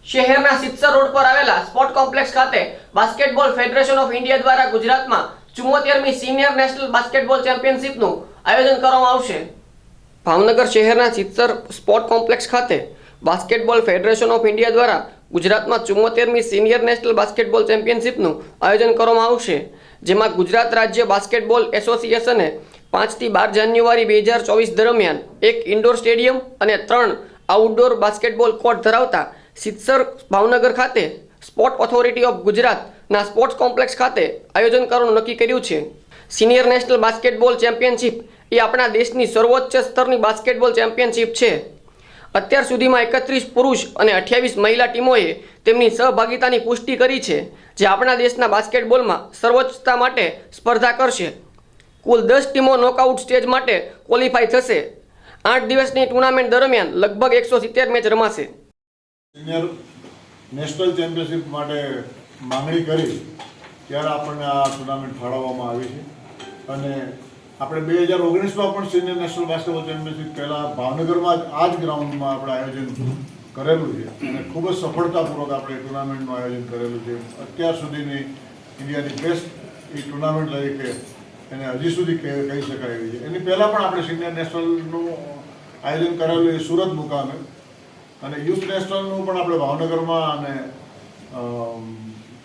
શહેરના સિત્સર રોડ પર આવેલા સ્પોર્ટ કોમ્પ્લેક્સ ખાતે બાસ્કેટબોલ ફેડરેશન ઓફ ઇન્ડિયા દ્વારા ગુજરાતમાં 74મી સિનિયર નેશનલ બાસ્કેટબોલ ચેમ્પિયનશિપનું આયોજન કરવામાં આવશે। ભાવનગર શહેરના સિત્સર સ્પોર્ટ કોમ્પ્લેક્સ ખાતે બાસ્કેટબોલ ફેડરેશન ઓફ ઇન્ડિયા દ્વારા ગુજરાતમાં 74મી સિનિયર નેશનલ બાસ્કેટબોલ ચેમ્પિયનશિપનું આયોજન કરવામાં આવશે, જેમાં ગુજરાત રાજ્ય બાસ્કેટબોલ એસોસિએશને 5 થી 12 જાન્યુઆરી 2024 દરમિયાન એક ઇન્ડોર સ્ટેડિયમ અને 3 આઉટડોર બાસ્કેટબોલ કોર્ટ ધરાવતા સિત્સર ભાવનગર ખાતે સ્પોર્ટ ઓથોરિટી ઓફ ગુજરાતના સ્પોર્ટ્સ કોમ્પ્લેક્સ ખાતે આયોજન કરવાનું નક્કી કર્યું છે। સિનિયર નેશનલ બાસ્કેટબોલ ચેમ્પિયનશિપ એ આપણા દેશની સર્વોચ્ચ સ્તરની બાસ્કેટબોલ ચેમ્પિયનશિપ છે। અત્યાર સુધીમાં 31 પુરુષ અને 28 મહિલા ટીમોએ તેમની સહભાગિતાની પુષ્ટિ કરી છે, જે આપણા દેશના બાસ્કેટબોલમાં સર્વોચ્ચતા માટે સ્પર્ધા કરશે। કુલ 10 ટીમો નોકઆઉટ સ્ટેજ માટે ક્વોલિફાય થશે। 8 દિવસની ટુર્નામેન્ટ દરમિયાન લગભગ 170 મેચ રમાશે। સિનિયર નેશનલ ચેમ્પિયનશિપ માટે માંગણી કરી ત્યારે આપણને આ ટુર્નામેન્ટ ફાળવવામાં આવી છે અને આપણે 2019માં પણ સિનિયર નેશનલ બાસ્કેટબોલ ચેમ્પિયનશિપ પહેલાં ભાવનગરમાં આ જ ગ્રાઉન્ડમાં આપણે આયોજન કરેલું છે અને ખૂબ જ સફળતાપૂર્વક આપણે ટુર્નામેન્ટનું આયોજન કરેલું છે। અત્યાર સુધીની ઇન્ડિયાની બેસ્ટ એ ટુર્નામેન્ટ તરીકે એને હજી સુધી કહી શકાય એવી છે। એની પહેલાં પણ આપણે સિનિયર નેશનલનું આયોજન કરેલું એ સુરત મુકામે અને યુથ નેશનલનું પણ આપણે ભાવનગરમાં અને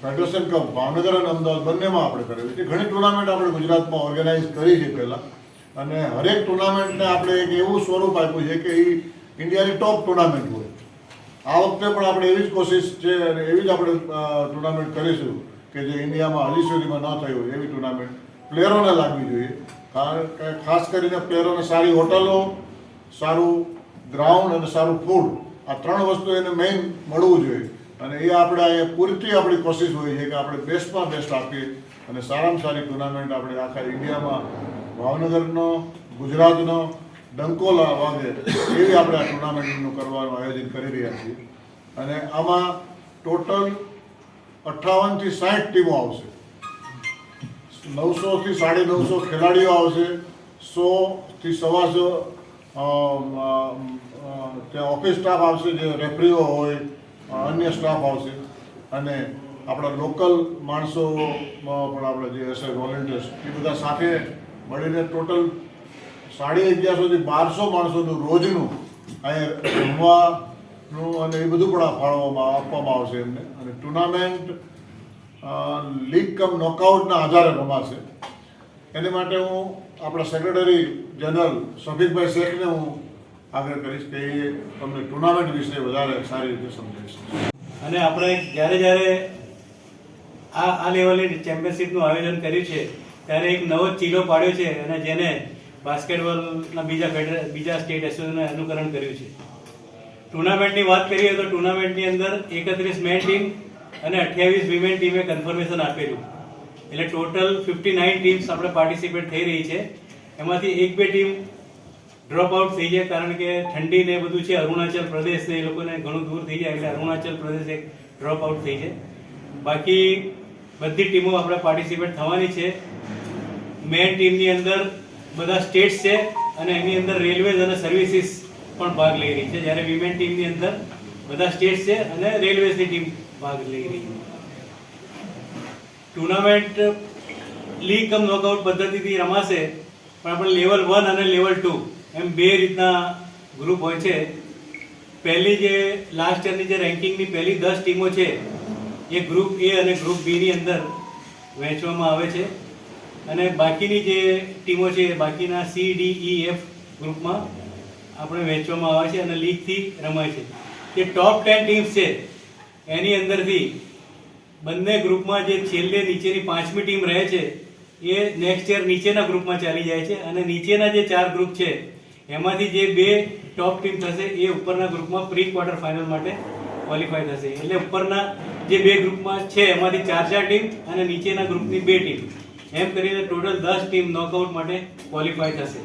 ફેડરેશન કપ ભાવનગર અને અમદાવાદ બંનેમાં આપણે કરેલું છે। ઘણી ટુર્નામેન્ટ આપણે ગુજરાતમાં ઓર્ગેનાઇઝ કરી છે પહેલાં અને હરેક ટુર્નામેન્ટને આપણે એક એવું સ્વરૂપ આપ્યું છે કે એ ઇન્ડિયાની ટોપ ટુર્નામેન્ટ હોય। આ વખતે પણ આપણે એવી જ કોશિશ છે અને એવી જ આપણે ટુર્નામેન્ટ કરીશું કે જે ઇન્ડિયામાં હજી સુધીમાં ન થઈ હોય એવી ટુર્નામેન્ટ પ્લેયરોને લાગવી જોઈએ, કારણ કે ખાસ કરીને પ્લેયરોને સારી હોટલો, સારું ગ્રાઉન્ડ અને સારું ફૂડ, આ 3 વસ્તુ એને મેઇન મળવું જોઈએ અને એ આપણે અહીંયા પૂરતી આપણી કોશિશ હોય છે કે આપણે બેસ્ટમાં બેસ્ટ આપીએ અને સારામાં સારી ટુર્નામેન્ટ આપણે આખા ઇન્ડિયામાં ભાવનગરનો, ગુજરાતનો ડંકો વાગે એવી આપણે આ ટુર્નામેન્ટનું કરવાનું આયોજન કરી રહ્યા છીએ અને આમાં ટોટલ 58 થી 60 ટીમો આવશે, 900 થી 950 ખેલાડીઓ આવશે, 100 થી 125 ત્યાં ઓફિસ સ્ટાફ આવશે, જે રેફરીઓ હોય, અન્ય સ્ટાફ આવશે અને આપણા લોકલ માણસો પણ આપણે જે હશે વોલેન્ટિયર્સ એ બધા સાથે મળીને ટોટલ 1150 થી 1200 માણસોનું રોજનું અહીંયા રમવાનું અને એ બધું પણ આપવામાં આવશે એમને અને ટુર્નામેન્ટ લીગ કમ નોકઆઉટના આધારે રમાશે। એની માટે હું આપણા સેક્રેટરી જનરલ શફીકભાઈ શેખને હું આગ્રહ કરીશ કે એ તમને ટુર્નામેન્ટ વિશે વધારે સારી રીતે સમજાવીશ અને આપણે જ્યારે આ લેવલની ચેમ્પિયનશિપનું આયોજન કર્યું છે ત્યારે એક નવો ચીલો પાડ્યો છે અને જેને બાસ્કેટબોલના બીજા સ્ટેટ એસોસિએશને અનુકરણ કર્યું છે। ટુર્નામેન્ટની વાત કરીએ તો ટુર્નામેન્ટની અંદર 31 મેન ટીમ અને 28 વિમેન ટીમે કન્ફર્મેશન આપેલું, એટલે ટોટલ 59 ટીમ્સ આપણે પાર્ટિસિપેટ થઈ રહી છે। એમાંથી 1-2 ટીમ ડ્રોપ આઉટ થઈ જાય, કારણ કે ઠંડી ને બધું છે, અરુણાચલ પ્રદેશ ને એ લોકોને ઘણું દૂર થઈ જાય એટલે અરુણાચલ પ્રદેશ એક ડ્રોપ આઉટ થઈ છે। બાકી બધી ટીમો આપણે પાર્ટિસિપેટ થવાની છે। મેન ટીમની અંદર બધા સ્ટેટ્સ છે અને એની અંદર રેલવેઝ અને સર્વિસીસ પણ ભાગ લઈ રહી છે, જ્યારે વિમેન ટીમની અંદર બધા સ્ટેટ્સ છે અને રેલવેઝની ટીમ ભાગ લઈ રહી છે। ટુર્નામેન્ટ લીગ કમ નોકઆઉટ પદ્ધતિથી રમાશે, પણ આપણે લેવલ 1 અને લેવલ 2 એમ 2 રીતના ગ્રુપ હોય છે। પહેલી જે લાસ્ટ યરની જે રેન્કિંગની પહેલી 10 ટીમો છે એ ગ્રુપ એ અને ગ્રુપ બી ની અંદર વહેંચવામાં આવે છે અને બાકીની જે ટીમો છે બાકીના સી, ડી, ઈ, એફ ગ્રુપમાં આપણે વહેંચવામાં આવે છે અને લીગથી રમાય છે। જે ટોપ 10 ટીમ્સ છે એની અંદરથી બંને ગ્રુપમાં જે છેલ્લે નીચેની 5મી ટીમ રહે છે એ નેક્સ્ટ યર નીચેના ગ્રુપમાં ચાલી જાય છે અને નીચેના જે 4 ગ્રુપ છે એમાંથી જે 2 ટોપ ટીમ થશે એ ઉપરના ગ્રુપમાં પ્રી ક્વાર્ટર ફાઇનલ માટે ક્વોલિફાય થશે। એટલે ઉપરના જે 2 ગ્રુપમાં છે એમાંથી 4 ટીમ અને નીચેના ગ્રુપની 2 ટીમ, એમ કરીને ટોટલ 10 ટીમ નોકઆઉટ માટે ક્વોલિફાય થશે।